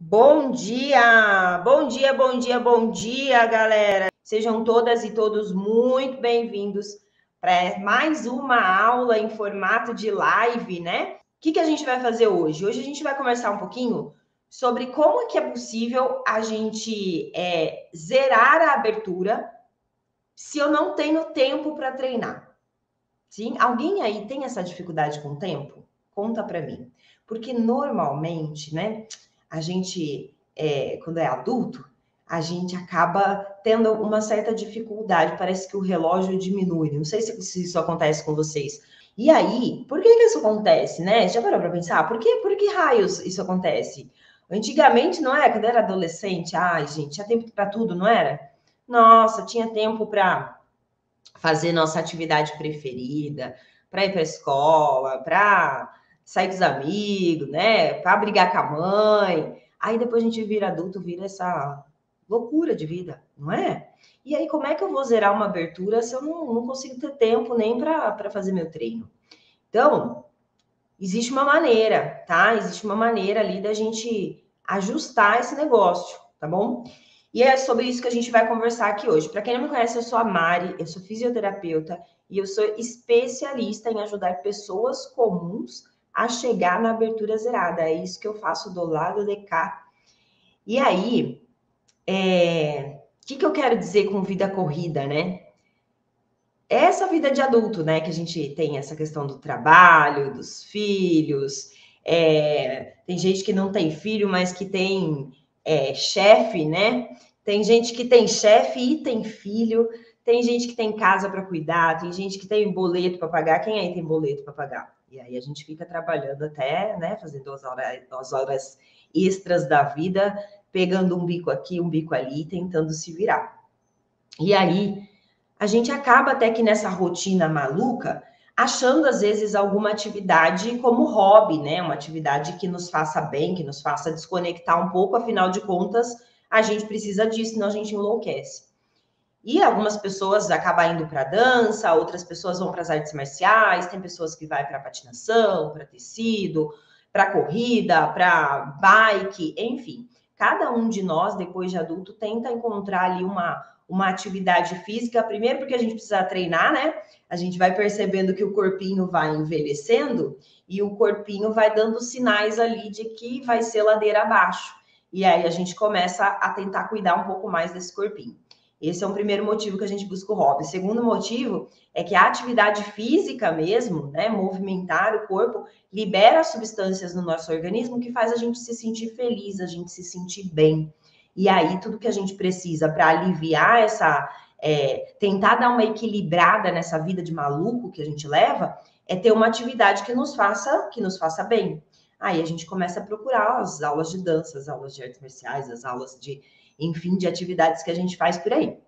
Bom dia, bom dia, bom dia, bom dia, galera. Sejam todas e todos muito bem-vindos para mais uma aula em formato de live, né? O que a gente vai fazer hoje? Hoje a gente vai conversar um pouquinho sobre como é que é possível a gente zerar a abertura se eu não tenho tempo para treinar. Sim? Alguém aí tem essa dificuldade com o tempo? Conta para mim. Porque normalmente, né, a gente, quando é adulto, a gente acaba tendo uma certa dificuldade. Parece que o relógio diminui. Não sei se isso acontece com vocês. E aí, por que isso acontece, né? Já parou para pensar? Por que raios isso acontece? Antigamente, não é? Quando eu era adolescente, ai, gente, tinha tempo para tudo, não era? Nossa, tinha tempo para fazer nossa atividade preferida, para ir para a escola, para sair com os amigos, né? Para brigar com a mãe. Aí depois a gente vira adulto, vira essa loucura de vida, não é? E aí, como é que eu vou zerar uma abertura se eu não consigo ter tempo nem para fazer meu treino? Então, existe uma maneira, tá? Existe uma maneira ali da gente ajustar esse negócio, tá bom? E é sobre isso que a gente vai conversar aqui hoje. Para quem não me conhece, eu sou a Mari, eu sou fisioterapeuta e eu sou especialista em ajudar pessoas comuns a chegar na abertura zerada. É isso que eu faço do lado de cá. E aí, o que eu quero dizer com vida corrida, né? Essa vida de adulto, né? Que a gente tem essa questão do trabalho, dos filhos. Tem gente que não tem filho, mas que tem chefe, né? Tem gente que tem chefe e tem filho. Tem gente que tem casa para cuidar. Tem gente que tem boleto para pagar. Quem aí tem boleto para pagar? E aí a gente fica trabalhando até, né? Fazendo as horas extras da vida, pegando um bico aqui, um bico ali, tentando se virar. E aí a gente acaba até que nessa rotina maluca, achando às vezes alguma atividade como hobby, né? Uma atividade que nos faça bem, que nos faça desconectar um pouco, afinal de contas, a gente precisa disso, senão a gente enlouquece. E algumas pessoas acabam indo para dança, outras pessoas vão para as artes marciais, tem pessoas que vai para patinação, para tecido, para corrida, para bike, enfim. Cada um de nós, depois de adulto, tenta encontrar ali uma atividade física, primeiro porque a gente precisa treinar, né? A gente vai percebendo que o corpinho vai envelhecendo e o corpinho vai dando sinais ali de que vai ser ladeira abaixo. E aí a gente começa a tentar cuidar um pouco mais desse corpinho. Esse é um primeiro motivo que a gente busca o hobby. O segundo motivo é que a atividade física mesmo, né, movimentar o corpo, libera substâncias no nosso organismo que faz a gente se sentir feliz, a gente se sentir bem. E aí, tudo que a gente precisa para aliviar essa. Tentar dar uma equilibrada nessa vida de maluco que a gente leva, é ter uma atividade que nos faça bem. Aí a gente começa a procurar as aulas de dança, as aulas de artes marciais, as aulas de, enfim, de atividades que a gente faz por aí.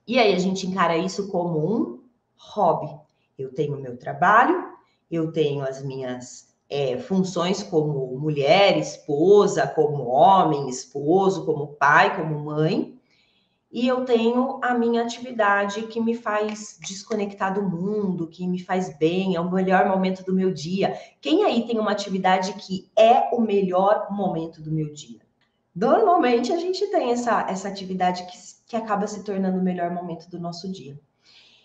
E aí a gente encara isso como um hobby. Eu tenho meu trabalho, eu tenho as minhas funções como mulher, esposa, como homem, esposo, como pai, como mãe, e eu tenho a minha atividade que me faz desconectar do mundo, que me faz bem, é o melhor momento do meu dia. Quem aí tem uma atividade que é o melhor momento do meu dia? Normalmente a gente tem essa atividade que acaba se tornando o melhor momento do nosso dia.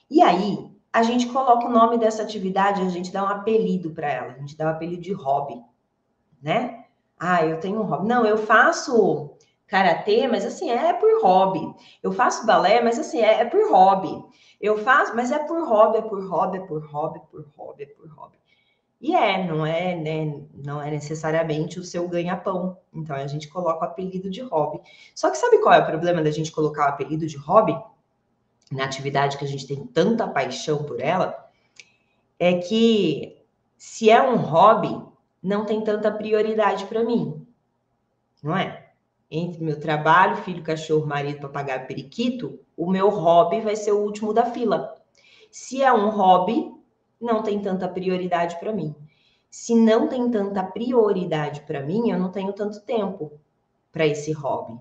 E aí, a gente coloca o nome dessa atividade, a gente dá um apelido para ela, a gente dá um apelido de hobby, né? Ah, eu tenho um hobby. Não, eu faço karatê, mas assim, é por hobby. Eu faço balé, mas assim, é por hobby. Eu faço, mas é por hobby, é por hobby, é por hobby, é por hobby, é por hobby. E não é, né, não é necessariamente o seu ganha-pão. Então a gente coloca o apelido de hobby. Só que sabe qual é o problema da gente colocar o apelido de hobby na atividade que a gente tem tanta paixão por ela? É que se é um hobby, não tem tanta prioridade para mim, não é? Entre meu trabalho, filho, cachorro, marido, papagaio, periquito, o meu hobby vai ser o último da fila. Se é um hobby, não tem tanta prioridade para mim. Se não tem tanta prioridade para mim, eu não tenho tanto tempo para esse hobby.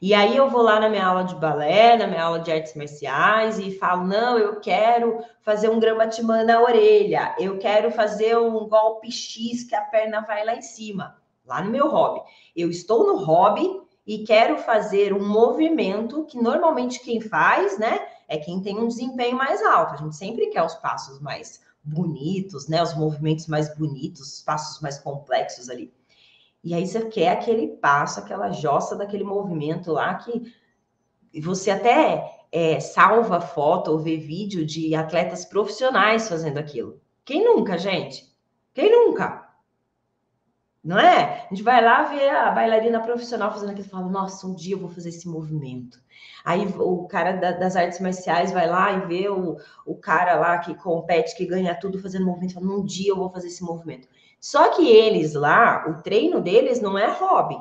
E aí eu vou lá na minha aula de balé, na minha aula de artes marciais e falo: não, eu quero fazer um gramatimã na orelha, eu quero fazer um golpe X que a perna vai lá em cima. lá no meu hobby. Eu estou no hobby e quero fazer um movimento que normalmente quem faz, né, é quem tem um desempenho mais alto. A gente sempre quer os passos mais bonitos, né, os movimentos mais bonitos, os passos mais complexos ali. E aí você quer aquele passo, aquela jossa daquele movimento lá que você até salva foto ou vê vídeo de atletas profissionais fazendo aquilo. Quem nunca, gente? Quem nunca? Não é? A gente vai lá ver a bailarina profissional fazendo aquilo e fala, nossa, um dia eu vou fazer esse movimento. Aí o cara das artes marciais vai lá e vê o cara lá que compete, que ganha tudo fazendo movimento, e fala, um dia eu vou fazer esse movimento. Só que eles lá, o treino deles não é hobby.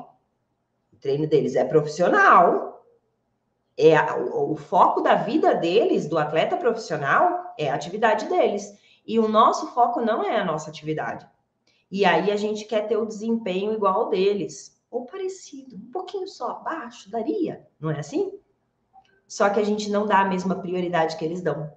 O treino deles é profissional. O foco da vida deles, do atleta profissional, é a atividade deles. E o nosso foco não é a nossa atividade. E aí a gente quer ter o desempenho igual ao deles, ou parecido, um pouquinho só abaixo, daria, não é assim? Só que a gente não dá a mesma prioridade que eles dão.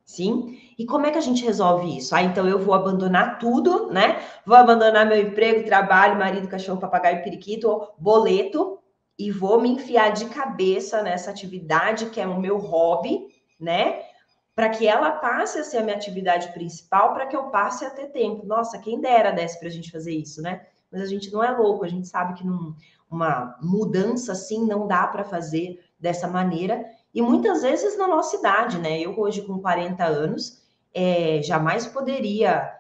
Sim? E como é que a gente resolve isso? Ah, então eu vou abandonar tudo, né? Vou abandonar meu emprego, trabalho, marido, cachorro, papagaio, periquito, boleto, e vou me enfiar de cabeça nessa atividade que é o meu hobby, né? Para que ela passe a ser a minha atividade principal, para que eu passe a ter tempo. Nossa, quem dera desse para a gente fazer isso, né? Mas a gente não é louco, a gente sabe que uma mudança assim não dá para fazer dessa maneira. E muitas vezes na nossa idade, né? Eu hoje com 40 anos, jamais poderia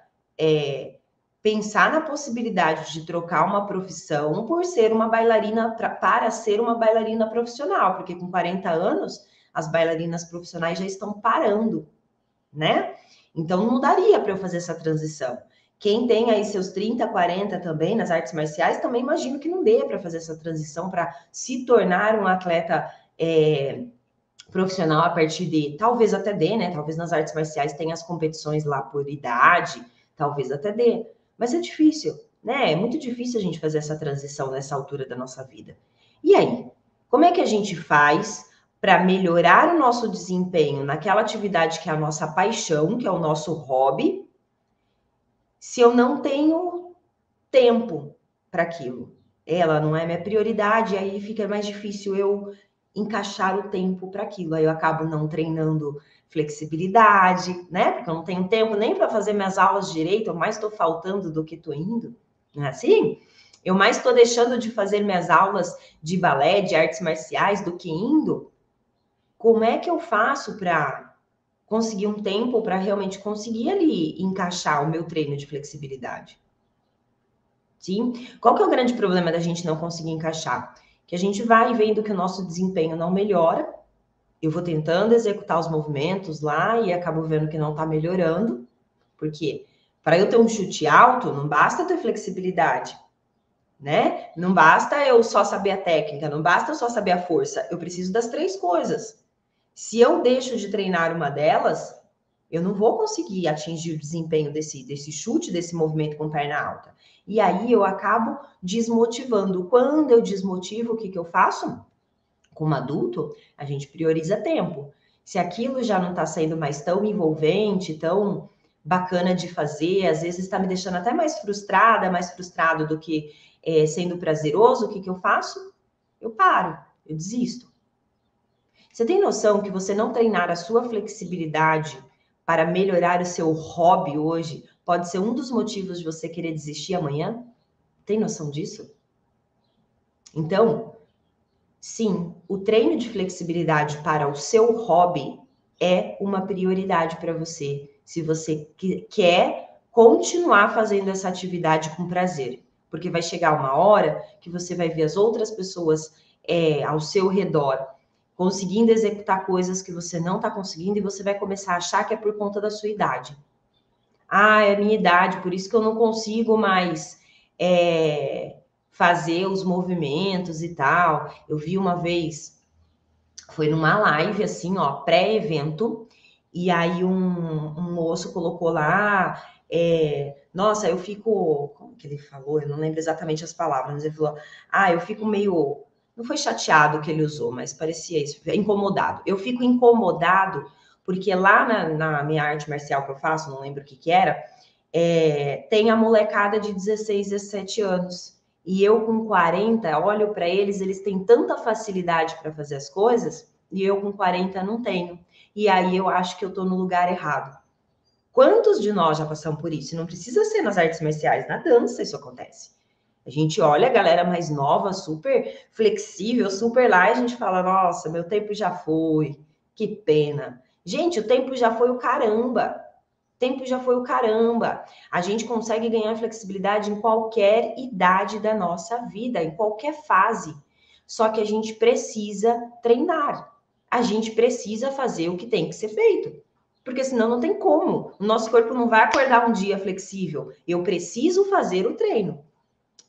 pensar na possibilidade de trocar uma profissão por ser uma bailarina, para ser uma bailarina profissional, porque com 40 anos as bailarinas profissionais já estão parando, né? Então não daria para eu fazer essa transição. Quem tem aí seus 30, 40 também nas artes marciais, também imagino que não dê para fazer essa transição para se tornar um atleta profissional a partir de, talvez até dê, né? Talvez nas artes marciais tenha as competições lá por idade, talvez até dê. Mas é difícil, né? É muito difícil a gente fazer essa transição nessa altura da nossa vida. E aí? Como é que a gente faz para melhorar o nosso desempenho naquela atividade que é a nossa paixão, que é o nosso hobby, se eu não tenho tempo para aquilo? Ela não é minha prioridade, aí fica mais difícil eu encaixar o tempo para aquilo. Aí eu acabo não treinando flexibilidade, né? Porque eu não tenho tempo nem para fazer minhas aulas direito, eu mais estou faltando do que estou indo. Não é assim? Eu mais estou deixando de fazer minhas aulas de balé, de artes marciais, do que indo. Como é que eu faço para conseguir um tempo para realmente conseguir ali encaixar o meu treino de flexibilidade? Sim? Qual que é o grande problema da gente não conseguir encaixar? Que a gente vai vendo que o nosso desempenho não melhora, eu vou tentando executar os movimentos lá e acabo vendo que não está melhorando, porque para eu ter um chute alto, não basta ter flexibilidade, né? Não basta eu só saber a técnica, não basta eu só saber a força, eu preciso das três coisas. Se eu deixo de treinar uma delas, eu não vou conseguir atingir o desempenho desse chute, desse movimento com perna alta. E aí eu acabo desmotivando. Quando eu desmotivo, o que eu faço? Como adulto, a gente prioriza tempo. Se aquilo já não está sendo mais tão envolvente, tão bacana de fazer, às vezes está me deixando até mais frustrada, mais frustrado do que sendo prazeroso, o que eu faço? Eu paro, eu desisto. Você tem noção que você não treinar a sua flexibilidade para melhorar o seu hobby hoje pode ser um dos motivos de você querer desistir amanhã? Tem noção disso? Então, sim, o treino de flexibilidade para o seu hobby é uma prioridade para você, se você quer continuar fazendo essa atividade com prazer. Porque vai chegar uma hora que você vai ver as outras pessoas ao seu redor conseguindo executar coisas que você não está conseguindo e você vai começar a achar que é por conta da sua idade. Ah, é a minha idade, por isso que eu não consigo mais fazer os movimentos e tal. Eu vi uma vez, foi numa live assim, ó, pré-evento, e aí um moço colocou lá, nossa, eu fico, como que ele falou? Eu não lembro exatamente as palavras, mas ele falou, eu fico meio, não foi chateado que ele usou, mas parecia isso, incomodado. Eu fico incomodado porque lá na minha arte marcial que eu faço, não lembro o que era, tem a molecada de 16, 17 anos. E eu com 40, olho para eles têm tanta facilidade para fazer as coisas, e eu com 40 não tenho. E aí eu acho que eu estou no lugar errado. Quantos de nós já passamos por isso? Não precisa ser nas artes marciais, na dança isso acontece. A gente olha a galera mais nova, super flexível, super lá, e a gente fala, nossa, meu tempo já foi, que pena. Gente, o tempo já foi o caramba. O tempo já foi o caramba. A gente consegue ganhar flexibilidade em qualquer idade da nossa vida, em qualquer fase. Só que a gente precisa treinar. A gente precisa fazer o que tem que ser feito. Porque senão não tem como. O nosso corpo não vai acordar um dia flexível. Eu preciso fazer o treino.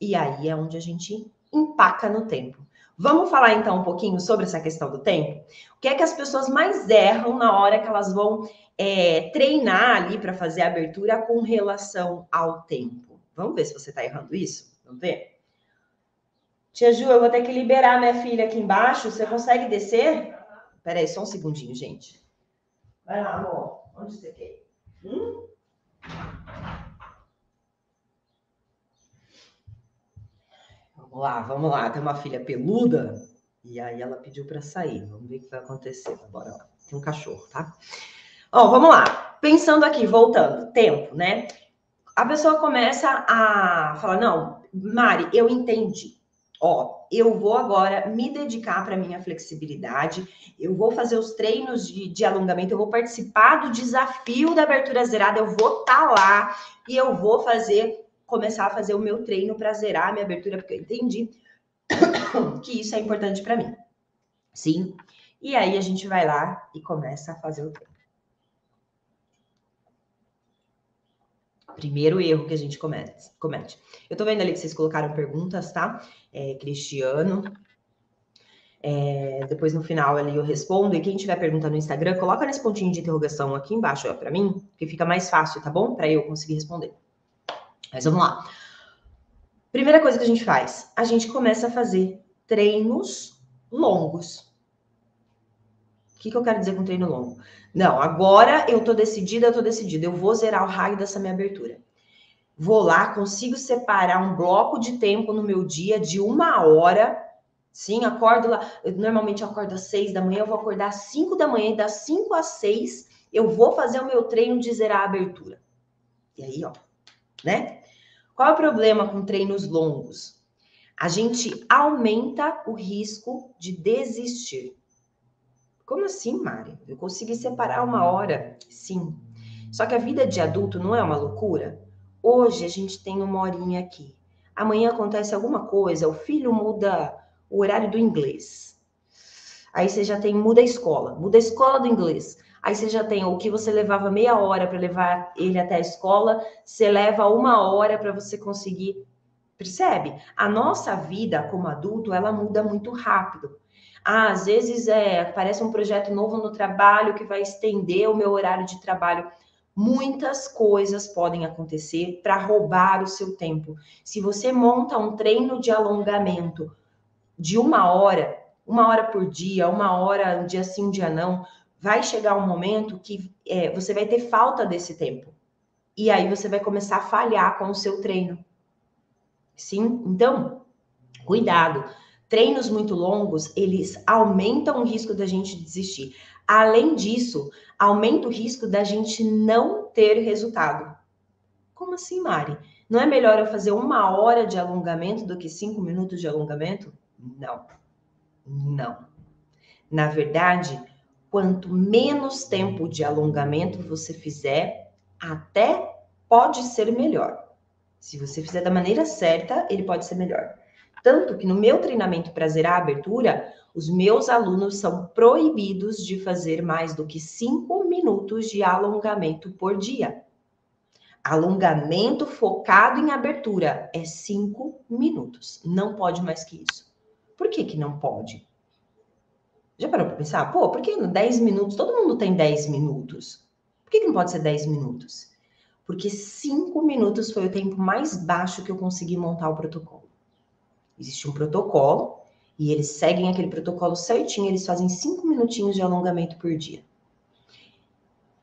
E aí é onde a gente empaca no tempo. Vamos falar então um pouquinho sobre essa questão do tempo? O que é que as pessoas mais erram na hora que elas vão treinar ali para fazer a abertura com relação ao tempo? Vamos ver se você está errando isso? Vamos ver? Tia Ju, eu vou ter que liberar minha filha aqui embaixo. Você consegue descer? Espera aí, só um segundinho, gente. Vai lá, amor. Onde você quer? Vamos lá. Tem uma filha peluda e aí ela pediu para sair. Vamos ver o que vai acontecer. Bora lá. Tem um cachorro, tá? Ó, vamos lá. Pensando aqui, voltando, tempo, né? A pessoa começa a falar, não, Mari, eu entendi. Ó, eu vou agora me dedicar para minha flexibilidade, eu vou fazer os treinos de alongamento, eu vou participar do desafio da abertura zerada, eu vou estar lá e eu vou começar a fazer o meu treino para zerar a minha abertura, porque eu entendi que isso é importante para mim. Sim? E aí a gente vai lá e começa a fazer o treino. Primeiro erro que a gente comete. Eu tô vendo ali que vocês colocaram perguntas, tá? Cristiano. Depois no final ali eu respondo. E quem tiver pergunta no Instagram, coloca nesse pontinho de interrogação aqui embaixo para mim, que fica mais fácil, tá bom? Para eu conseguir responder. Mas vamos lá. Primeira coisa que a gente faz, a gente começa a fazer treinos longos. O que eu quero dizer com treino longo? Não, agora eu tô decidida. Eu vou zerar o raio dessa minha abertura. Vou lá, consigo separar um bloco de tempo no meu dia de 1 hora. Sim, acordo lá. Normalmente eu acordo às 6 da manhã, eu vou acordar às 5 da manhã, e das 5 às 6 eu vou fazer o meu treino de zerar a abertura. E aí, ó, né? Qual é o problema com treinos longos? A gente aumenta o risco de desistir. Como assim, Mari? Eu consegui separar 1 hora? Sim. Só que a vida de adulto não é uma loucura? Hoje a gente tem 1 horinha aqui. Amanhã acontece alguma coisa, o filho muda o horário do inglês. Aí você já muda a escola do inglês. Aí você já tem o que você levava meia hora para levar ele até a escola, você leva 1 hora para você conseguir. Percebe? A nossa vida como adulto, ela muda muito rápido. Às vezes parece um projeto novo no trabalho que vai estender o meu horário de trabalho. Muitas coisas podem acontecer para roubar o seu tempo. Se você monta um treino de alongamento de 1 hora, 1 hora por dia, 1 hora, um dia sim, um dia não, vai chegar um momento que você vai ter falta desse tempo. E aí você vai começar a falhar com o seu treino. Sim? Então, cuidado. Treinos muito longos, eles aumentam o risco da gente desistir. Além disso, aumenta o risco da gente não ter resultado. Como assim, Mari? Não é melhor eu fazer 1 hora de alongamento do que 5 minutos de alongamento? Não. Não. Na verdade, quanto menos tempo de alongamento você fizer, até pode ser melhor. Se você fizer da maneira certa, ele pode ser melhor. Tanto que no meu treinamento para zerar a abertura, os meus alunos são proibidos de fazer mais do que 5 minutos de alongamento por dia. Alongamento focado em abertura é 5 minutos. Não pode mais que isso. Por que não pode? Já parou para pensar? Pô, por que 10 minutos? Todo mundo tem 10 minutos. Por que não pode ser 10 minutos? Porque 5 minutos foi o tempo mais baixo que eu consegui montar o protocolo. Existe um protocolo e eles seguem aquele protocolo certinho, eles fazem 5 minutinhos de alongamento por dia.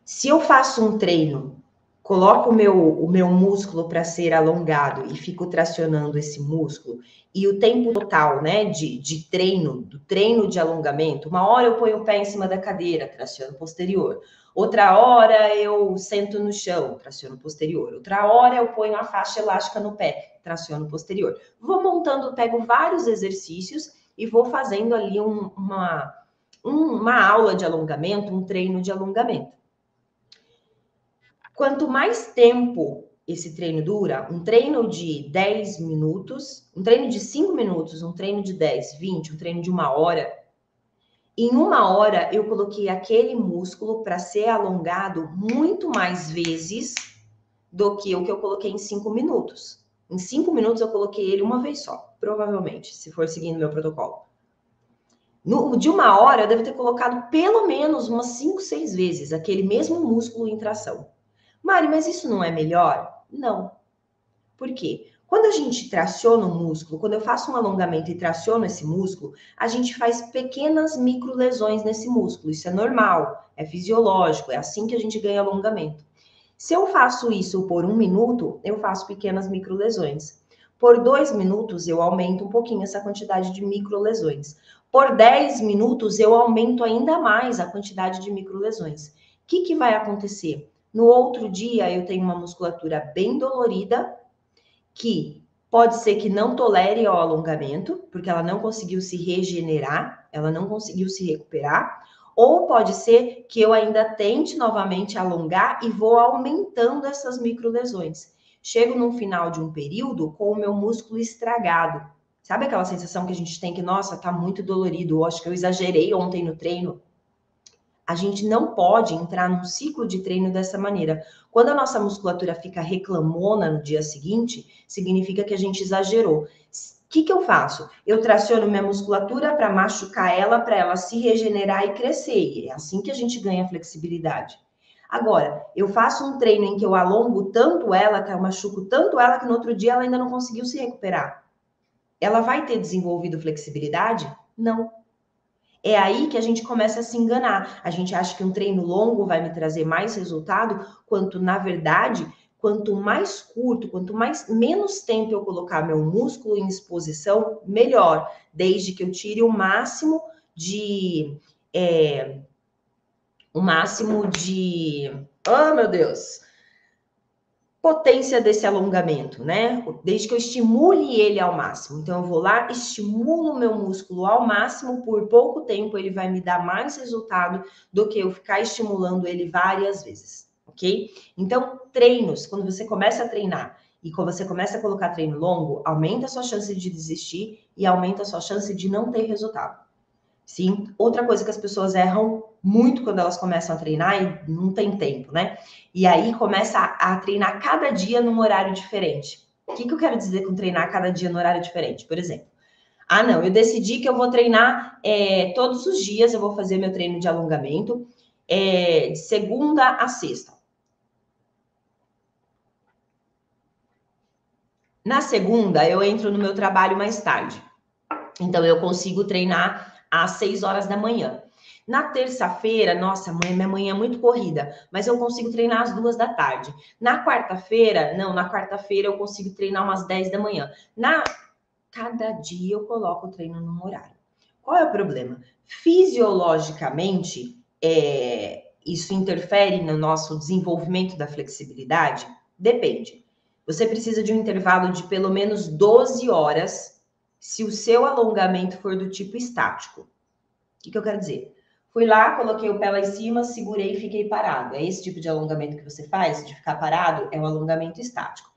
Se eu faço um treino coloco o meu músculo para ser alongado e fico tracionando esse músculo, e o tempo total, né, de treino, do treino de alongamento, uma hora eu ponho o pé em cima da cadeira, traciono posterior. Outra hora eu sento no chão, traciono posterior. Outra hora eu ponho a faixa elástica no pé, traciono posterior. Vou montando, pego vários exercícios e vou fazendo ali uma aula de alongamento, um treino de alongamento. Quanto mais tempo esse treino dura, um treino de 10 minutos, um treino de 5 minutos, um treino de 10, 20, um treino de 1 hora, em 1 hora eu coloquei aquele músculo para ser alongado muito mais vezes do que o que eu coloquei em 5 minutos. Em 5 minutos eu coloquei ele uma vez só, provavelmente, se for seguindo meu protocolo. De 1 hora eu devo ter colocado pelo menos umas 5, 6 vezes aquele mesmo músculo em tração. Mari, mas isso não é melhor? Não. Por quê? Quando a gente traciona o músculo, quando eu faço um alongamento e traciono esse músculo, a gente faz pequenas microlesões nesse músculo. Isso é normal, é fisiológico, é assim que a gente ganha alongamento. Se eu faço isso por 1 minuto, eu faço pequenas microlesões. Por 2 minutos, eu aumento um pouquinho essa quantidade de microlesões. Por 10 minutos, eu aumento ainda mais a quantidade de microlesões. O que vai acontecer? No outro dia, eu tenho uma musculatura bem dolorida, que pode ser que não tolere ao alongamento, porque ela não conseguiu se regenerar, ela não conseguiu se recuperar, ou pode ser que eu ainda tente novamente alongar e vou aumentando essas microlesões. Chego no final de um período com o meu músculo estragado. Sabe aquela sensação que a gente tem que, nossa, tá muito dolorido, eu acho que eu exagerei ontem no treino? A gente não pode entrar num ciclo de treino dessa maneira. Quando a nossa musculatura fica reclamona no dia seguinte, significa que a gente exagerou. O que eu faço? Eu traciono minha musculatura para machucar ela, para ela se regenerar e crescer. E é assim que a gente ganha flexibilidade. Agora, eu faço um treino em que eu alongo tanto ela, que eu machuco tanto ela, que no outro dia ela ainda não conseguiu se recuperar. Ela vai ter desenvolvido flexibilidade? Não. É aí que a gente começa a se enganar. A gente acha que um treino longo vai me trazer mais resultado, quanto na verdade, quanto mais curto, menos tempo eu colocar meu músculo em exposição, melhor. Desde que eu tire o máximo de oh, meu Deus, potência desse alongamento, né? Desde que eu estimule ele ao máximo. Então, eu vou lá, estimulo o meu músculo ao máximo, por pouco tempo ele vai me dar mais resultado do que eu ficar estimulando ele várias vezes, ok? Então, treinos, quando você começa a treinar e quando você começa a colocar treino longo, aumenta a sua chance de desistir e aumenta a sua chance de não ter resultado. Sim, outra coisa que as pessoas erram muito quando elas começam a treinar e não tem tempo, né? E aí começa a treinar cada dia num horário diferente. O que eu quero dizer com treinar cada dia no horário diferente? Por exemplo, não, eu decidi que eu vou treinar todos os dias, eu vou fazer meu treino de alongamento de segunda a sexta. Na segunda, eu entro no meu trabalho mais tarde. Então, eu consigo treinar às 6 horas da manhã. Na terça-feira, nossa, minha manhã é muito corrida, mas eu consigo treinar às 2 da tarde. Na quarta-feira, eu consigo treinar umas 10 da manhã. Cada dia eu coloco o treino num horário. Qual é o problema? Fisiologicamente, isso interfere no nosso desenvolvimento da flexibilidade? Depende. Você precisa de um intervalo de pelo menos 12 horas se o seu alongamento for do tipo estático. O que eu quero dizer? Fui lá, coloquei o pé lá em cima, segurei e fiquei parado. É esse tipo de alongamento que você faz, de ficar parado? É o alongamento estático.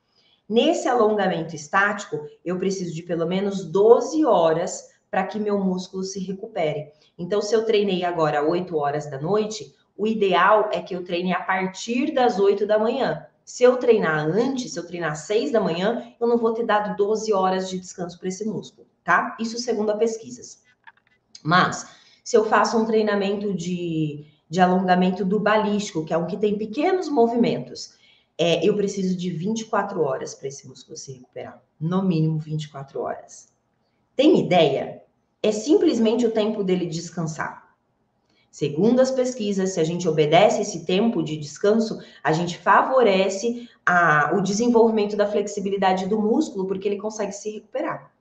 Nesse alongamento estático, eu preciso de pelo menos 12 horas para que meu músculo se recupere. Então, se eu treinei agora 8 horas da noite, o ideal é que eu treine a partir das 8 da manhã. Se eu treinar antes, se eu treinar às 6 da manhã, eu não vou ter dado 12 horas de descanso para esse músculo, tá? Isso segundo as pesquisas. Mas, se eu faço um treinamento de alongamento do balístico, que é um que tem pequenos movimentos, eu preciso de 24 horas para esse músculo se recuperar. No mínimo 24 horas. Tem ideia? É simplesmente o tempo dele descansar. Segundo as pesquisas, se a gente obedece esse tempo de descanso, a gente favorece o desenvolvimento da flexibilidade do músculo, porque ele consegue se recuperar.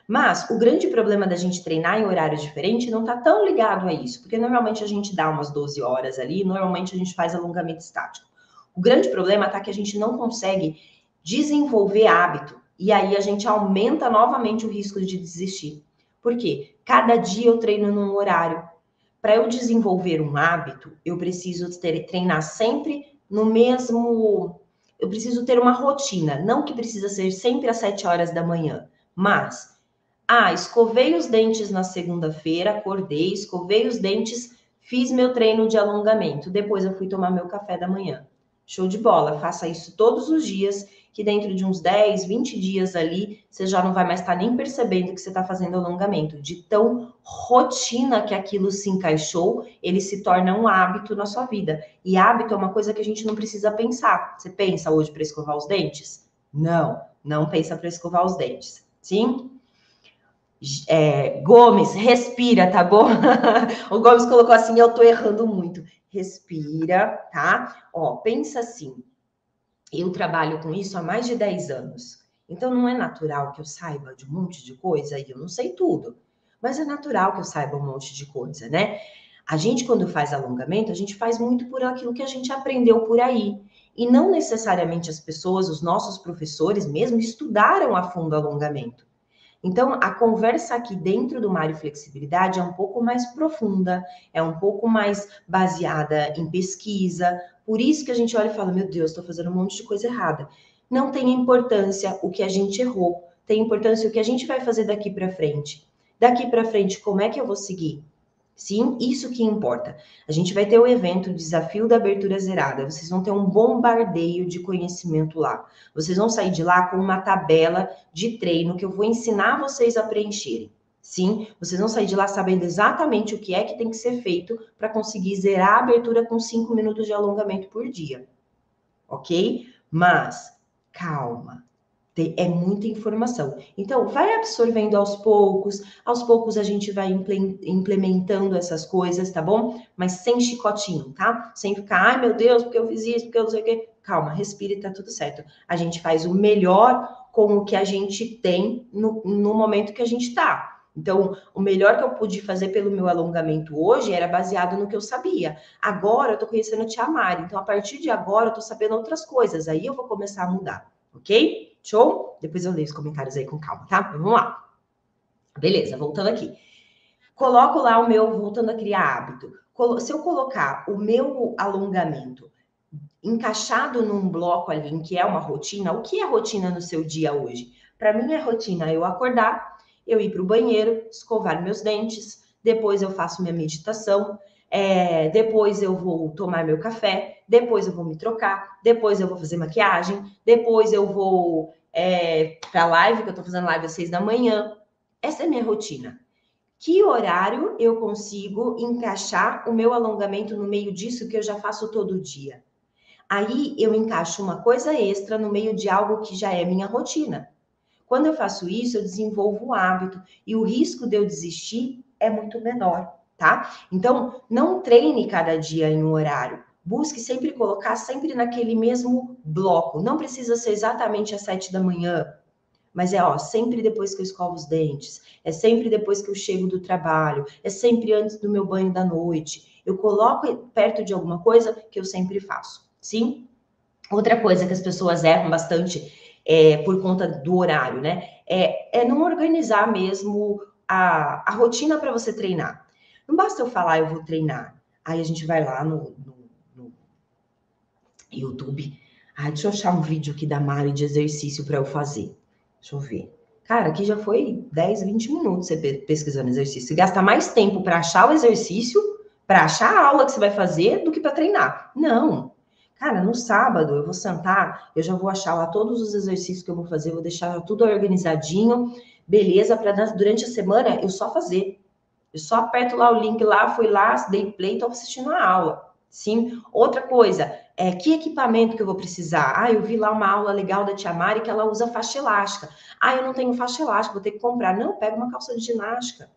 Mas o grande problema da gente treinar em horário diferente não está tão ligado a isso, porque normalmente a gente dá umas 12 horas ali, normalmente a gente faz alongamento estático. O grande problema está que a gente não consegue desenvolver hábito, e aí a gente aumenta novamente o risco de desistir. Por quê? Cada dia eu treino num horário. Para eu desenvolver um hábito, eu preciso treinar sempre no mesmo... Eu preciso ter uma rotina, não que precisa ser sempre às 7 horas da manhã, mas... escovei os dentes na segunda-feira, acordei, escovei os dentes, fiz meu treino de alongamento. Depois eu fui tomar meu café da manhã. Show de bola, faça isso todos os dias, que dentro de uns 10, 20 dias ali, você já não vai mais estar nem percebendo que você está fazendo alongamento. De tão rotina que aquilo se encaixou, ele se torna um hábito na sua vida. E hábito é uma coisa que a gente não precisa pensar. Você pensa hoje para escovar os dentes? Não, não pensa para escovar os dentes. Sim? Gomes, respira, tá bom? O Gomes colocou assim, eu tô errando muito. Respira, tá? Ó, pensa assim, eu trabalho com isso há mais de 10 anos. Então, não é natural que eu saiba de um monte de coisa, e eu não sei tudo. Mas é natural que eu saiba um monte de coisa, né? A gente, quando faz alongamento, a gente faz muito por aquilo que a gente aprendeu por aí. E não necessariamente as pessoas, os nossos professores mesmo, estudaram a fundo alongamento. Então, a conversa aqui dentro do Mário Flexibilidade é um pouco mais profunda, é um pouco mais baseada em pesquisa. Por isso que a gente olha e fala, meu Deus, estou fazendo um monte de coisa errada. Não tem importância o que a gente errou, tem importância o que a gente vai fazer daqui para frente. Daqui para frente, como é que eu vou seguir? Sim, isso que importa. A gente vai ter o evento Desafio da Abertura Zerada. Vocês vão ter um bombardeio de conhecimento lá. Vocês vão sair de lá com uma tabela de treino que eu vou ensinar vocês a preencherem. Sim, vocês vão sair de lá sabendo exatamente o que é que tem que ser feito para conseguir zerar a abertura com 5 minutos de alongamento por dia. Ok? Mas, calma. É muita informação. Então, vai absorvendo aos poucos a gente vai implementando essas coisas, tá bom? Mas sem chicotinho, tá? Sem ficar, ai meu Deus, porque eu fiz isso, porque eu não sei o quê. Calma, respira e tá tudo certo. A gente faz o melhor com o que a gente tem no momento que a gente tá. Então, o melhor que eu pude fazer pelo meu alongamento hoje era baseado no que eu sabia. Agora eu tô conhecendo a Tia Mari, então a partir de agora eu tô sabendo outras coisas, aí eu vou começar a mudar, ok? Show? Depois eu leio os comentários aí com calma, tá? Vamos lá. Beleza, voltando aqui. Coloco lá o meu, voltando a criar hábito. Se eu colocar o meu alongamento encaixado num bloco ali, em que é uma rotina, o que é rotina no seu dia hoje? Para mim é rotina eu acordar, eu ir para o banheiro, escovar meus dentes, depois eu faço minha meditação, depois eu vou tomar meu café, depois eu vou me trocar, depois eu vou fazer maquiagem, depois eu vou para a live, que eu tô fazendo live às 6 da manhã. Essa é a minha rotina. Que horário eu consigo encaixar o meu alongamento no meio disso que eu já faço todo dia? Aí eu encaixo uma coisa extra no meio de algo que já é minha rotina. Quando eu faço isso, eu desenvolvo um hábito e o risco de eu desistir é muito menor, tá? Então, não treine cada dia em um horário. Busque sempre colocar sempre naquele mesmo bloco. Não precisa ser exatamente às 7 da manhã, mas sempre depois que eu escovo os dentes, é sempre depois que eu chego do trabalho, é sempre antes do meu banho da noite. Eu coloco perto de alguma coisa que eu sempre faço, sim? Outra coisa que as pessoas erram bastante por conta do horário, né? É não organizar mesmo a rotina para você treinar. Não basta eu falar, eu vou treinar. Aí a gente vai lá no YouTube. Deixa eu achar um vídeo aqui da Mari de exercício para eu fazer. Deixa eu ver. Cara, aqui já foi 10, 20 minutos você pesquisando exercício. Você gasta mais tempo para achar o exercício, para achar a aula que você vai fazer, do que para treinar. Não. Cara, no sábado eu vou sentar, eu já vou achar lá todos os exercícios que eu vou fazer, vou deixar tudo organizadinho, beleza, para durante a semana eu só fazer. Eu só aperto lá o link lá, fui lá, dei play, tô assistindo a aula. Sim. Outra coisa, que equipamento que eu vou precisar? Eu vi lá uma aula legal da Tia Mari que ela usa faixa elástica. Eu não tenho faixa elástica, vou ter que comprar. Não, pega uma calça de ginástica.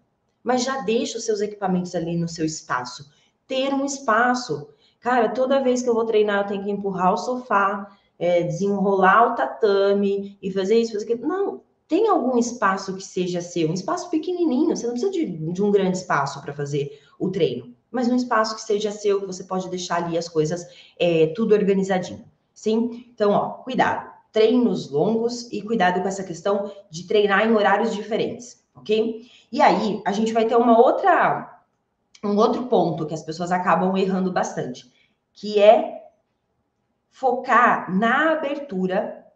Mas já deixa os seus equipamentos ali no seu espaço. ter um espaço. Cara, toda vez que eu vou treinar, eu tenho que empurrar o sofá, desenrolar o tatame e fazer isso, fazer aquilo. Não, tem algum espaço que seja seu, um espaço pequenininho, você não precisa de um grande espaço para fazer o treino, mas um espaço que seja seu, que você pode deixar ali as coisas tudo organizadinho, sim? Então, ó, cuidado, treinos longos e cuidado com essa questão de treinar em horários diferentes, ok? E aí, a gente vai ter um outro ponto que as pessoas acabam errando bastante, que é focar na abertura.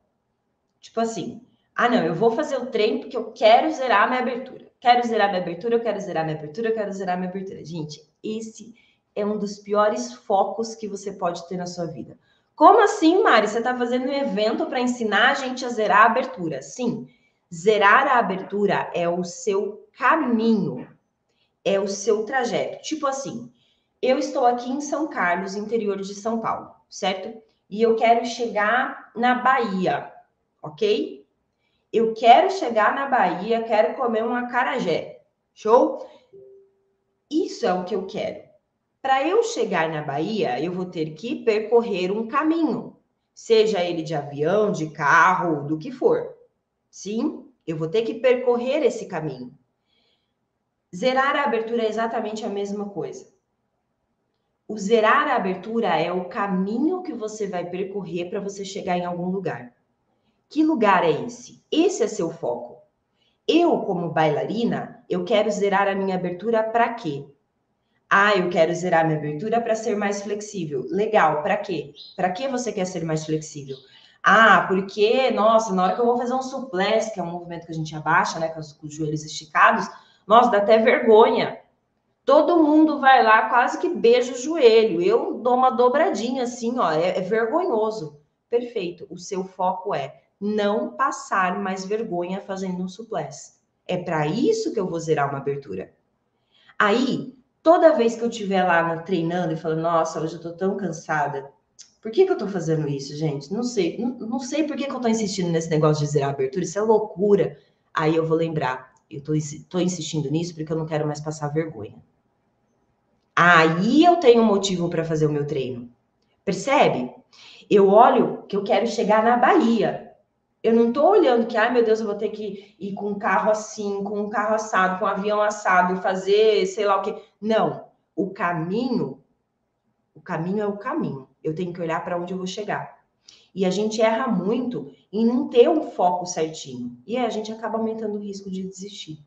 Tipo assim, ah, não, eu vou fazer o treino porque eu quero zerar minha abertura. Quero zerar minha abertura, eu quero zerar minha abertura, eu quero zerar minha abertura. Gente, esse é um dos piores focos que você pode ter na sua vida. Como assim, Mari? Você está fazendo um evento para ensinar a gente a zerar a abertura? Sim, zerar a abertura é o seu caminho, é o seu trajeto. Tipo assim, eu estou aqui em São Carlos, interior de São Paulo, certo? E eu quero chegar na Bahia, ok? Eu quero chegar na Bahia, quero comer um acarajé. Show? Isso é o que eu quero. Para eu chegar na Bahia, eu vou ter que percorrer um caminho, seja ele de avião, de carro, do que for. Sim, eu vou ter que percorrer esse caminho. Zerar a abertura é exatamente a mesma coisa. O zerar a abertura é o caminho que você vai percorrer para você chegar em algum lugar. Que lugar é esse? Esse é seu foco. Eu, como bailarina, eu quero zerar a minha abertura para quê? Ah, eu quero zerar minha abertura para ser mais flexível. Legal, para quê? Para que você quer ser mais flexível? Ah, porque, nossa, na hora que eu vou fazer um suplex, que é um movimento que a gente abaixa, né, com os joelhos esticados, nossa, dá até vergonha. Todo mundo vai lá, quase que beija o joelho. Eu dou uma dobradinha assim, ó, é vergonhoso. Perfeito. O seu foco é não passar mais vergonha fazendo um suplex. É para isso que eu vou zerar uma abertura. Aí, toda vez que eu estiver lá treinando e falando, nossa, hoje eu tô tão cansada. Por que eu tô fazendo isso, gente? Não sei. Não sei por que eu tô insistindo nesse negócio de zerar a abertura. Isso é loucura. Aí eu vou lembrar. Eu tô insistindo nisso porque eu não quero mais passar vergonha. Aí eu tenho um motivo para fazer o meu treino. Percebe? Eu olho que eu quero chegar na Bahia. Eu não estou olhando que, ai meu Deus, eu vou ter que ir com um carro assim, com um carro assado, com um avião assado, fazer sei lá o quê. Não. O caminho é o caminho. Eu tenho que olhar para onde eu vou chegar. E a gente erra muito em não ter um foco certinho. E aí a gente acaba aumentando o risco de desistir.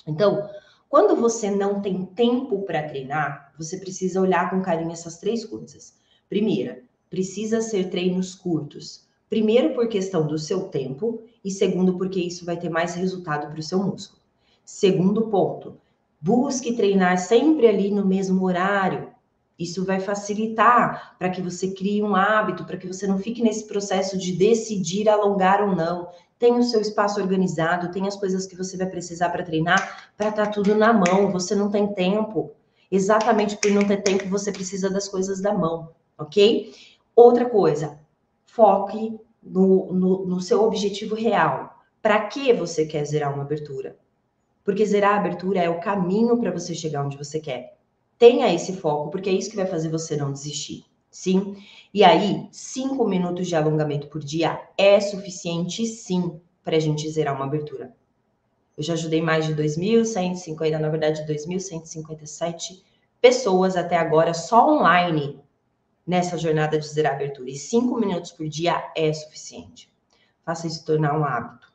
Então, quando você não tem tempo para treinar, você precisa olhar com carinho essas três coisas. Primeira, precisa ser treinos curtos. Primeiro, por questão do seu tempo, e segundo, porque isso vai ter mais resultado para o seu músculo. Segundo ponto, busque treinar sempre ali no mesmo horário. Isso vai facilitar para que você crie um hábito, para que você não fique nesse processo de decidir alongar ou não. Tem o seu espaço organizado, tem as coisas que você vai precisar para treinar, para estar tudo na mão. Você não tem tempo. Exatamente por não ter tempo, você precisa das coisas da mão, ok? Outra coisa, foque no seu objetivo real. Para que você quer zerar uma abertura? Porque zerar a abertura é o caminho para você chegar onde você quer. Tenha esse foco, porque é isso que vai fazer você não desistir. Sim? E aí, 5 minutos de alongamento por dia é suficiente, sim, para a gente zerar uma abertura. Eu já ajudei mais de 2.150, na verdade, 2.157 pessoas até agora, só online, nessa jornada de zerar a abertura. E 5 minutos por dia é suficiente. Faça isso tornar um hábito.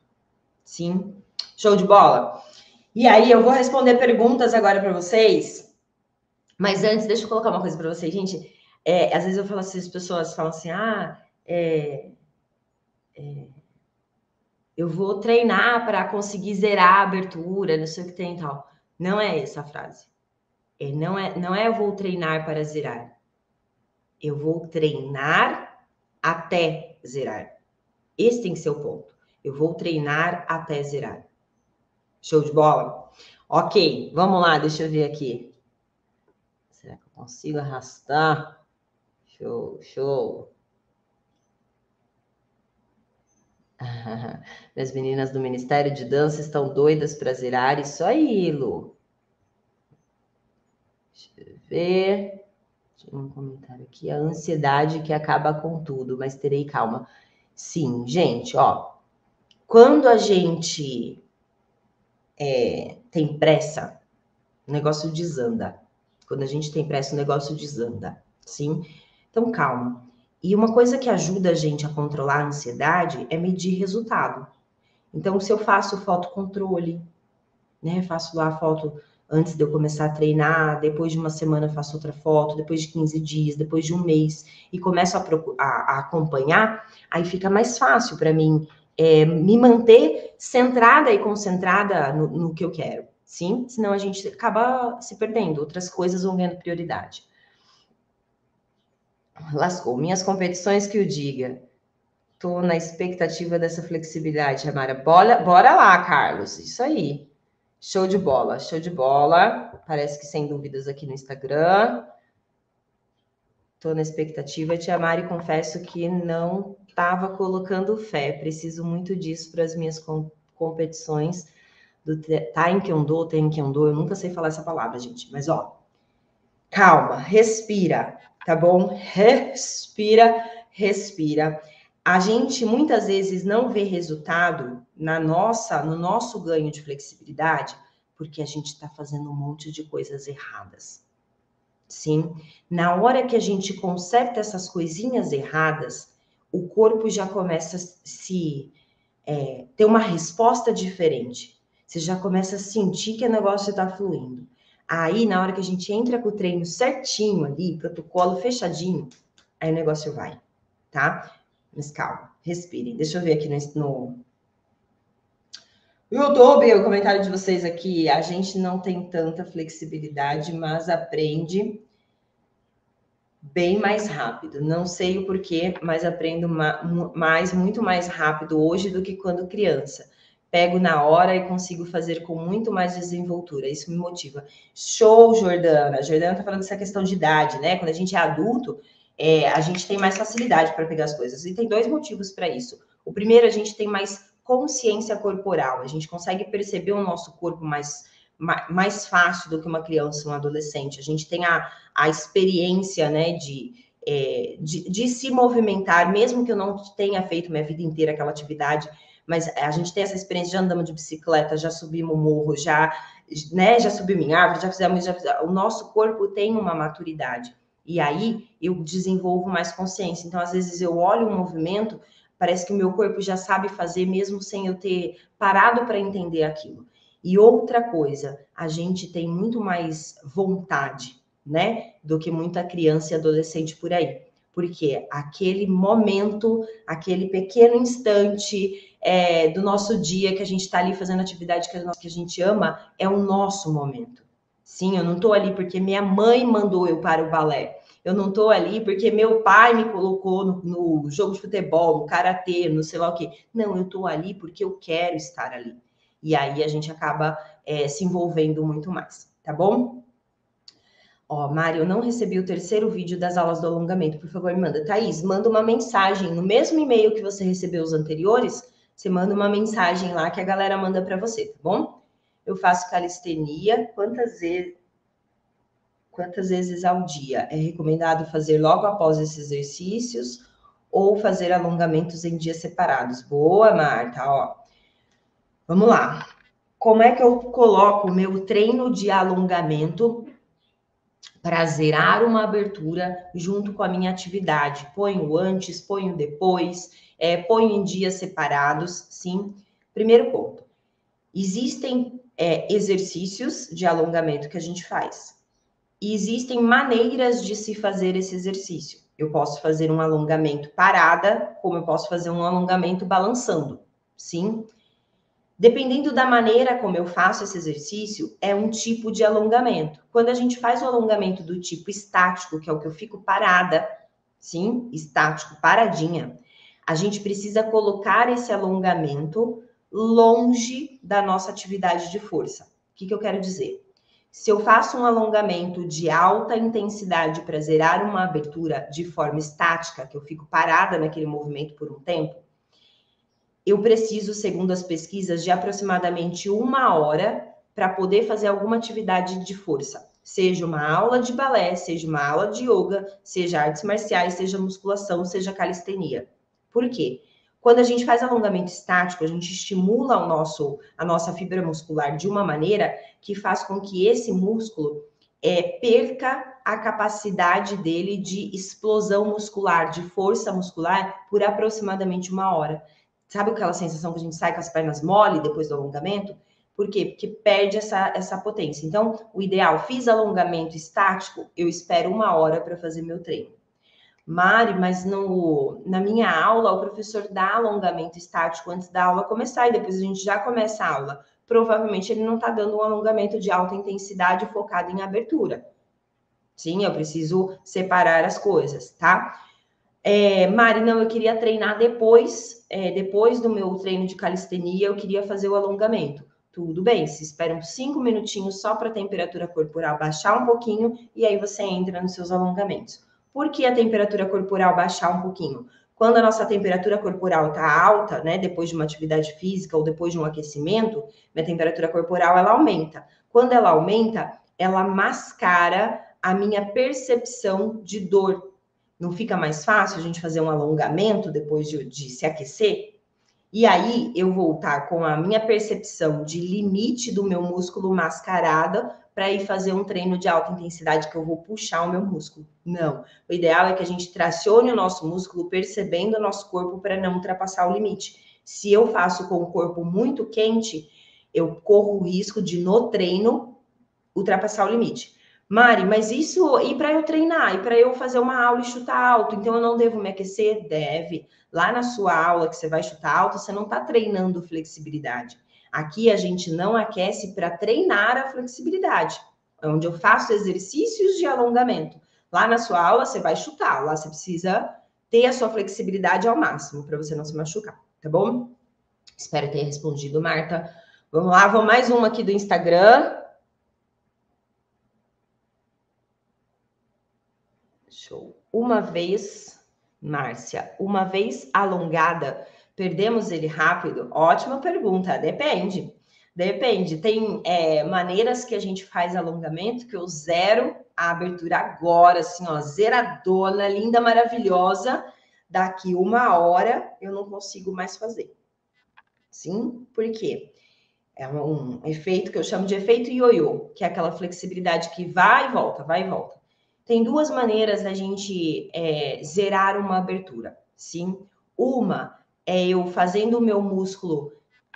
Sim? Show de bola? E aí, eu vou responder perguntas agora para vocês. Mas antes, deixa eu colocar uma coisa para vocês, gente. Às vezes eu falo assim, as pessoas falam assim, eu vou treinar para conseguir zerar a abertura, não sei o que tem e tal. Não é essa a frase. Não é eu vou treinar para zerar. Eu vou treinar até zerar. Esse tem que ser o ponto. Eu vou treinar até zerar. Show de bola? Ok, vamos lá, deixa eu ver aqui. Será que eu consigo arrastar? Show. As meninas do Ministério de Dança estão doidas para zerar isso aí, Lu. Deixa eu ver. Tinha um comentário aqui. A ansiedade que acaba com tudo, mas terei calma. Sim, gente, ó. Quando a gente tem pressa, o negócio desanda. Quando a gente tem pressa, o negócio desanda. Sim? Então, calma. E uma coisa que ajuda a gente a controlar a ansiedade é medir resultado. Então, se eu faço fotocontrole, né? Faço lá a foto antes de eu começar a treinar, depois de uma semana faço outra foto, depois de 15 dias, depois de um mês, e começo a acompanhar, aí fica mais fácil para mim me manter centrada e concentrada no que eu quero, sim? Senão a gente acaba se perdendo, outras coisas vão ganhando prioridade. Lascou. Minhas competições que o diga. Tô na expectativa dessa flexibilidade, Amara. Bora lá, Carlos. Isso aí. Show de bola, show de bola. Parece que sem dúvidas aqui no Instagram. Tô na expectativa, Tia Mari, confesso que não estava colocando fé. Preciso muito disso para as minhas competições do Taekwondo, eu nunca sei falar essa palavra, gente. Mas ó, calma, respira, tá bom? Respira, respira. A gente muitas vezes não vê resultado no nosso ganho de flexibilidade, porque a gente está fazendo um monte de coisas erradas. Sim, na hora que a gente conserta essas coisinhas erradas, o corpo já começa a ter uma resposta diferente. Você já começa a sentir que o negócio está fluindo. Aí, na hora que a gente entra com o treino certinho ali, protocolo fechadinho, aí o negócio vai, tá? Mas calma, respirem. Deixa eu ver aqui no YouTube, o comentário de vocês aqui. A gente não tem tanta flexibilidade, mas aprende bem mais rápido. Não sei o porquê, mas aprendo muito mais rápido hoje do que quando criança. Pego na hora e consigo fazer com muito mais desenvoltura. Isso me motiva. Show, Jordana. A Jordana tá falando dessa questão de idade, né? Quando a gente é adulto, a gente tem mais facilidade para pegar as coisas. E tem dois motivos para isso. O primeiro, a gente tem mais consciência corporal. A gente consegue perceber o nosso corpo mais fácil do que uma criança, um adolescente. A gente tem a experiência, né, de se movimentar, mesmo que eu não tenha feito minha vida inteira aquela atividade, mas a gente tem essa experiência, já andamos de bicicleta, já subimos o morro, já subimos em árvore, o nosso corpo tem uma maturidade. E aí eu desenvolvo mais consciência. Então, às vezes, eu olho um movimento, parece que o meu corpo já sabe fazer, mesmo sem eu ter parado para entender aquilo. E outra coisa, a gente tem muito mais vontade, né, do que muita criança e adolescente por aí. Porque aquele momento, aquele pequeno instante do nosso dia que a gente está ali fazendo atividade que a gente ama, é o nosso momento. Sim, eu não estou ali porque minha mãe mandou eu para o balé. Eu não estou ali porque meu pai me colocou no jogo de futebol, no karatê, no sei lá o quê. Não, eu estou ali porque eu quero estar ali. E aí a gente acaba se envolvendo muito mais, tá bom? Ó, Mari, eu não recebi o terceiro vídeo das aulas do alongamento. Por favor, me manda. Thaís, manda uma mensagem. No mesmo e-mail que você recebeu os anteriores, você manda uma mensagem lá que a galera manda para você, tá bom? Eu faço calistenia quantas vezes ao dia? É recomendado fazer logo após esses exercícios ou fazer alongamentos em dias separados? Boa, Marta, ó. Vamos lá. Como é que eu coloco o meu treino de alongamento para zerar uma abertura junto com a minha atividade? Ponho antes, ponho depois, ponho em dias separados, sim? Primeiro ponto. Existem exercícios de alongamento que a gente faz. E existem maneiras de se fazer esse exercício. Eu posso fazer um alongamento parada, como eu posso fazer um alongamento balançando, sim? Dependendo da maneira como eu faço esse exercício, é um tipo de alongamento. Quando a gente faz o alongamento do tipo estático, que é o que eu fico parada, sim, estático, paradinha, a gente precisa colocar esse alongamento longe da nossa atividade de força. O que eu quero dizer? Se eu faço um alongamento de alta intensidade para zerar uma abertura de forma estática, que eu fico parada naquele movimento por um tempo, eu preciso, segundo as pesquisas, de aproximadamente 1 hora para poder fazer alguma atividade de força, Seja uma aula de balé, seja uma aula de yoga, seja artes marciais, seja musculação, seja calistenia. Por quê? Quando a gente faz alongamento estático, a gente estimula a nossa fibra muscular de uma maneira que faz com que esse músculo perca a capacidade dele de explosão muscular, de força muscular, por aproximadamente 1 hora. Sabe aquela sensação que a gente sai com as pernas mole depois do alongamento? Por quê? Porque perde essa potência. Então, o ideal, fiz alongamento estático, eu espero 1 hora para fazer meu treino. Mari, mas na minha aula, o professor dá alongamento estático antes da aula começar e depois a gente já começa a aula. Provavelmente ele não está dando um alongamento de alta intensidade focado em abertura. Sim, eu preciso separar as coisas, tá? Mari, não, eu queria treinar depois do meu treino de calistenia, eu queria fazer o alongamento. Tudo bem, se espera uns 5 minutinhos só para a temperatura corporal baixar um pouquinho e aí você entra nos seus alongamentos. Por que a temperatura corporal baixar um pouquinho? Quando a nossa temperatura corporal está alta, né, depois de uma atividade física ou depois de um aquecimento, minha temperatura corporal ela aumenta. Quando ela aumenta, ela mascara a minha percepção de dor. Não fica mais fácil a gente fazer um alongamento depois de se aquecer? E aí eu voltar com a minha percepção de limite do meu músculo mascarada para ir fazer um treino de alta intensidade que eu vou puxar o meu músculo. Não. O ideal é que a gente tracione o nosso músculo percebendo o nosso corpo para não ultrapassar o limite. Se eu faço com o corpo muito quente, eu corro o risco de, no treino, ultrapassar o limite. Mari, mas isso, e para eu treinar, e para eu fazer uma aula e chutar alto, então eu não devo me aquecer? Deve. Lá na sua aula que você vai chutar alto, você não está treinando flexibilidade. Aqui a gente não aquece para treinar a flexibilidade, é onde eu faço exercícios de alongamento. Lá na sua aula você vai chutar, lá você precisa ter a sua flexibilidade ao máximo para você não se machucar, tá bom? Espero ter respondido, Marta. Vamos lá, vamos mais uma aqui do Instagram. Show. Uma vez, Márcia, uma vez alongada, perdemos ele rápido? Ótima pergunta. Depende. Depende. Tem maneiras que a gente faz alongamento que eu zero a abertura agora, assim, ó, zeradona, linda, maravilhosa. Daqui 1 hora eu não consigo mais fazer. Sim? Por quê? É um efeito que eu chamo de efeito ioiô, que é aquela flexibilidade que vai e volta, vai e volta. Tem 2 maneiras da gente zerar uma abertura, sim? Uma é eu fazendo o meu músculo.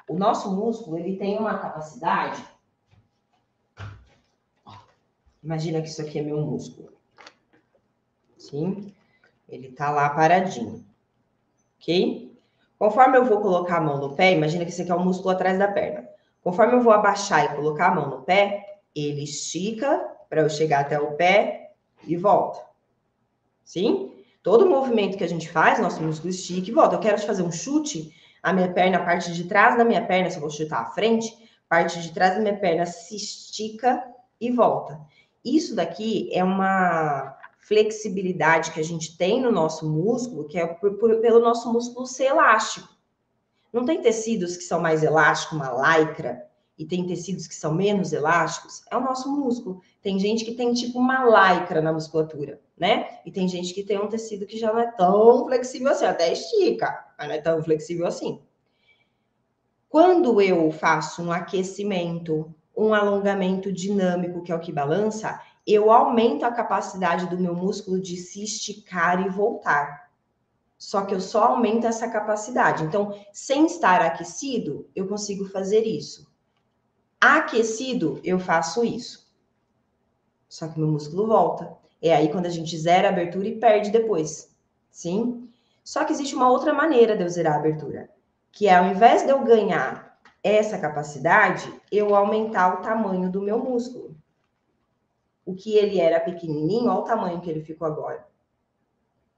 O nosso músculo, ele tem uma capacidade. Imagina que isso aqui é meu músculo. Sim? Ele tá lá paradinho. Ok? Conforme eu vou colocar a mão no pé, imagina que esse aqui é o músculo atrás da perna. Conforme eu vou abaixar e colocar a mão no pé, ele estica para eu chegar até o pé e volta. Sim? Todo movimento que a gente faz, nosso músculo estica e volta. Eu quero fazer um chute, a minha perna, a parte de trás da minha perna, se eu vou chutar à frente, a parte de trás da minha perna se estica e volta. Isso daqui é uma flexibilidade que a gente tem no nosso músculo, que é pelo nosso músculo ser elástico. Não tem tecidos que são mais elásticos, uma lycra, e tem tecidos que são menos elásticos? É o nosso músculo. Tem gente que tem tipo uma lycra na musculatura, né? E tem gente que tem um tecido que já não é tão flexível assim, até estica, mas não é tão flexível assim. Quando eu faço um aquecimento, um alongamento dinâmico, que é o que balança, eu aumento a capacidade do meu músculo de se esticar e voltar. Só que eu só aumento essa capacidade. Então, sem estar aquecido, eu consigo fazer isso. Aquecido, eu faço isso. Só que meu músculo volta. É aí quando a gente zera a abertura e perde depois. Sim? Só que existe uma outra maneira de eu zerar a abertura. Que é ao invés de eu ganhar essa capacidade, eu aumentar o tamanho do meu músculo. O que ele era pequenininho, olha o tamanho que ele ficou agora.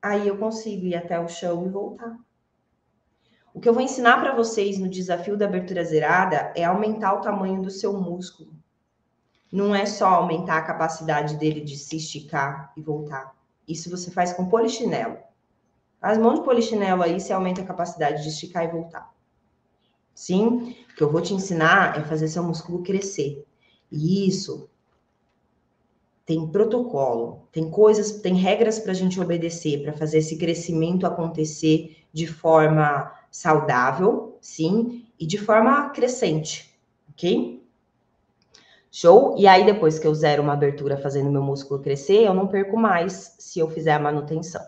Aí eu consigo ir até o chão e voltar. O que eu vou ensinar para vocês no desafio da abertura zerada é aumentar o tamanho do seu músculo. Não é só aumentar a capacidade dele de se esticar e voltar. Isso você faz com polichinelo. Faz um monte de polichinelo aí, você aumenta a capacidade de esticar e voltar. Sim? O que eu vou te ensinar é fazer seu músculo crescer. E isso tem protocolo, tem coisas, tem regras para a gente obedecer, para fazer esse crescimento acontecer de forma saudável, sim, e de forma crescente, ok? Show? E aí, depois que eu zero uma abertura fazendo meu músculo crescer, eu não perco mais se eu fizer a manutenção.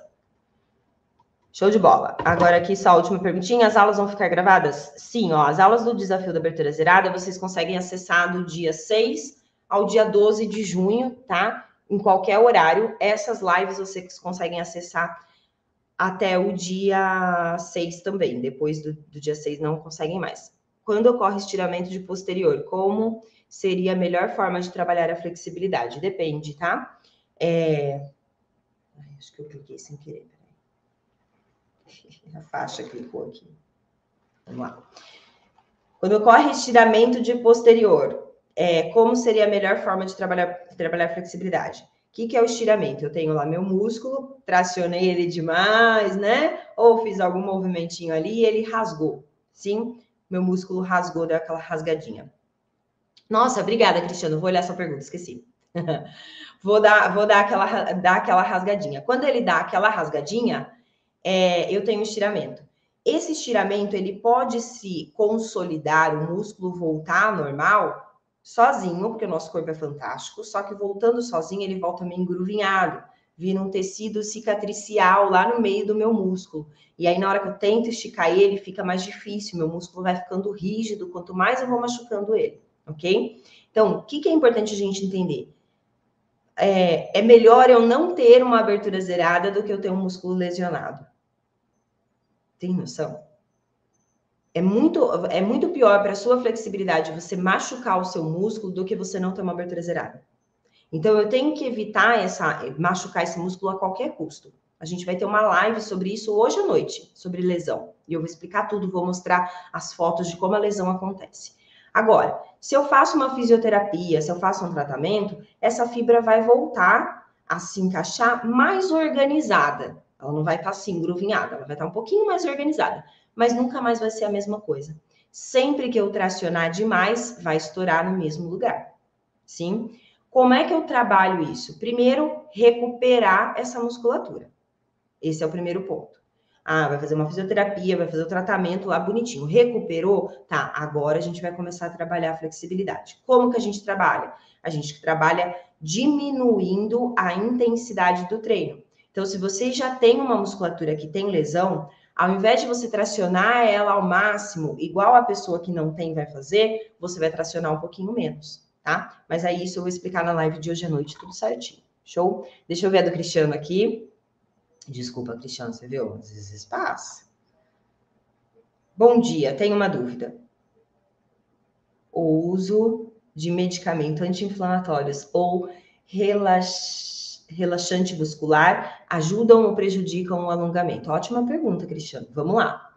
Show de bola. Agora aqui só a última perguntinha. As aulas vão ficar gravadas? Sim, ó. As aulas do Desafio da Abertura Zerada, vocês conseguem acessar do dia 6 ao dia 12 de junho, tá? Em qualquer horário. Essas lives vocês conseguem acessar até o dia 6 também. Depois do dia 6 não conseguem mais. Quando ocorre estiramento de posterior, como seria a melhor forma de trabalhar a flexibilidade? Depende, tá? Acho que eu cliquei sem querer. A faixa clicou aqui. Vamos lá. Quando ocorre estiramento de posterior, como seria a melhor forma de trabalhar a flexibilidade? O que é o estiramento? Eu tenho lá meu músculo, tracionei ele demais, né? Ou fiz algum movimentinho ali e ele rasgou. Sim, meu músculo rasgou, deu aquela rasgadinha. Nossa, obrigada, Cristiano. Vou olhar sua pergunta, esqueci. vou dar aquela rasgadinha. Quando ele dá aquela rasgadinha, eu tenho estiramento. Esse estiramento, ele pode se consolidar, o músculo voltar ao normal sozinho, porque o nosso corpo é fantástico, só que voltando sozinho, ele volta meio engruvinhado, vira um tecido cicatricial lá no meio do meu músculo. E aí, na hora que eu tento esticar ele, fica mais difícil, meu músculo vai ficando rígido, quanto mais eu vou machucando ele, ok? Então, o que é importante a gente entender? É melhor eu não ter uma abertura zerada do que eu ter um músculo lesionado. Tem noção? É muito pior para a sua flexibilidade você machucar o seu músculo do que você não ter uma abertura zerada. Então, eu tenho que evitar machucar esse músculo a qualquer custo. A gente vai ter uma live sobre isso hoje à noite, sobre lesão. E eu vou explicar tudo, vou mostrar as fotos de como a lesão acontece. Agora, se eu faço uma fisioterapia, se eu faço um tratamento, essa fibra vai voltar a se encaixar mais organizada. Ela não vai estar assim, engruvinhada, ela vai estar um pouquinho mais organizada, mas nunca mais vai ser a mesma coisa. Sempre que eu tracionar demais, vai estourar no mesmo lugar. Sim? Como é que eu trabalho isso? Primeiro, recuperar essa musculatura. Esse é o primeiro ponto. Vai fazer uma fisioterapia, vai fazer o tratamento lá bonitinho. Recuperou? Tá, agora a gente vai começar a trabalhar a flexibilidade. Como que a gente trabalha? A gente trabalha diminuindo a intensidade do treino. Então, se você já tem uma musculatura que tem lesão, ao invés de você tracionar ela ao máximo, igual a pessoa que não tem vai fazer, você vai tracionar um pouquinho menos, tá? Mas aí isso eu vou explicar na live de hoje à noite, tudo certinho. Show? Deixa eu ver a do Cristiano aqui. Desculpa, Cristiano, você viu? Às vezes passa. Bom dia, tenho uma dúvida. O uso de medicamentos anti-inflamatórios ou relaxante muscular ajudam ou prejudicam o alongamento? Ótima pergunta, Cristiano. Vamos lá.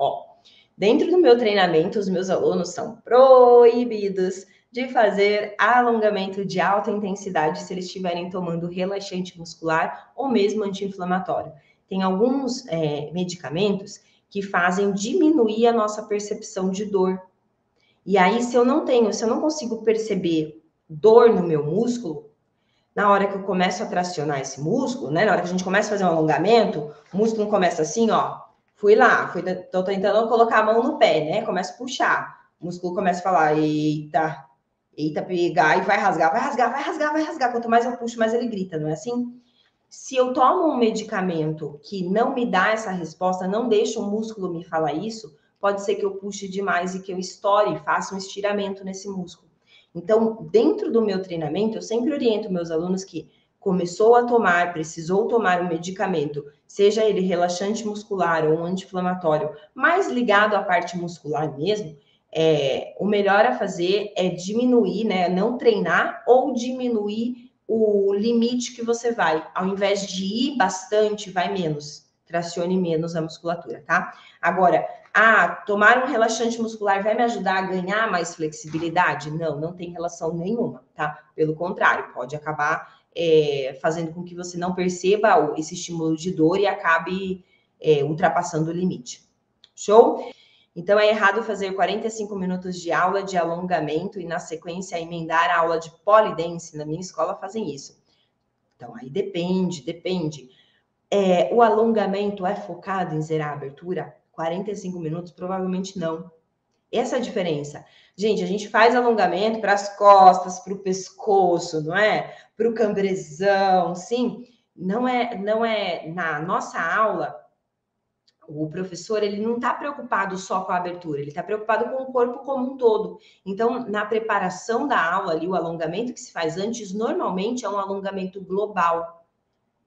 Dentro do meu treinamento, os meus alunos são proibidos de fazer alongamento de alta intensidade se eles estiverem tomando relaxante muscular ou mesmo anti-inflamatório. Tem alguns medicamentos que fazem diminuir a nossa percepção de dor. E aí, se eu não consigo perceber dor no meu músculo, na hora que eu começo a tracionar esse músculo, né? Na hora que a gente começa a fazer um alongamento, o músculo começa assim, ó. Tô tentando colocar a mão no pé, né? Começa a puxar. O músculo começa a falar, eita, pegar e vai rasgar. Quanto mais eu puxo, mais ele grita, não é assim? Se eu tomo um medicamento que não me dá essa resposta, não deixa o músculo me falar isso, pode ser que eu puxe demais e que eu estoure, faça um estiramento nesse músculo. Então, dentro do meu treinamento, eu sempre oriento meus alunos que precisou tomar um medicamento, seja ele relaxante muscular ou um anti-inflamatório, mais ligado à parte muscular mesmo, o melhor a fazer é diminuir, né? Não treinar ou diminuir o limite que você vai. Ao invés de ir bastante, vai menos. Tracione menos a musculatura, tá? Agora, tomar um relaxante muscular vai me ajudar a ganhar mais flexibilidade? Não, não tem relação nenhuma, tá? Pelo contrário, pode acabar fazendo com que você não perceba esse estímulo de dor e acabe ultrapassando o limite. Show? Então, é errado fazer 45 minutos de aula de alongamento e, na sequência, emendar a aula de polidense. Na minha escola fazem isso. Então, aí depende. O alongamento é focado em zerar a abertura? 45 minutos? Provavelmente não. Essa é a diferença. Gente, a gente faz alongamento para as costas, para o pescoço, não é? Para o cambrezão, sim. Não é na nossa aula, o professor ele não está preocupado só com a abertura, ele está preocupado com o corpo como um todo. Então, na preparação da aula ali, o alongamento que se faz antes, normalmente é um alongamento global.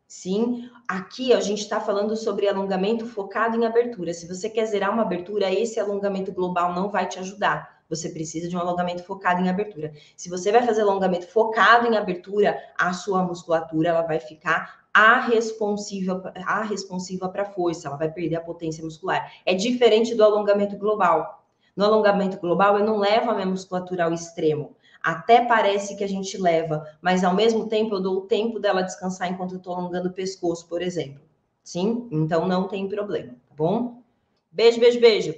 Sim, aqui a gente está falando sobre alongamento focado em abertura. Se você quer zerar uma abertura, esse alongamento global não vai te ajudar. Você precisa de um alongamento focado em abertura. Se você vai fazer alongamento focado em abertura, a sua musculatura ela vai ficar responsiva para a força, ela vai perder a potência muscular. É diferente do alongamento global. No alongamento global, eu não levo a minha musculatura ao extremo. Até parece que a gente leva, mas ao mesmo tempo eu dou o tempo dela descansar enquanto eu estou alongando o pescoço, por exemplo. Sim? Então não tem problema, tá bom? Beijo, beijo, beijo.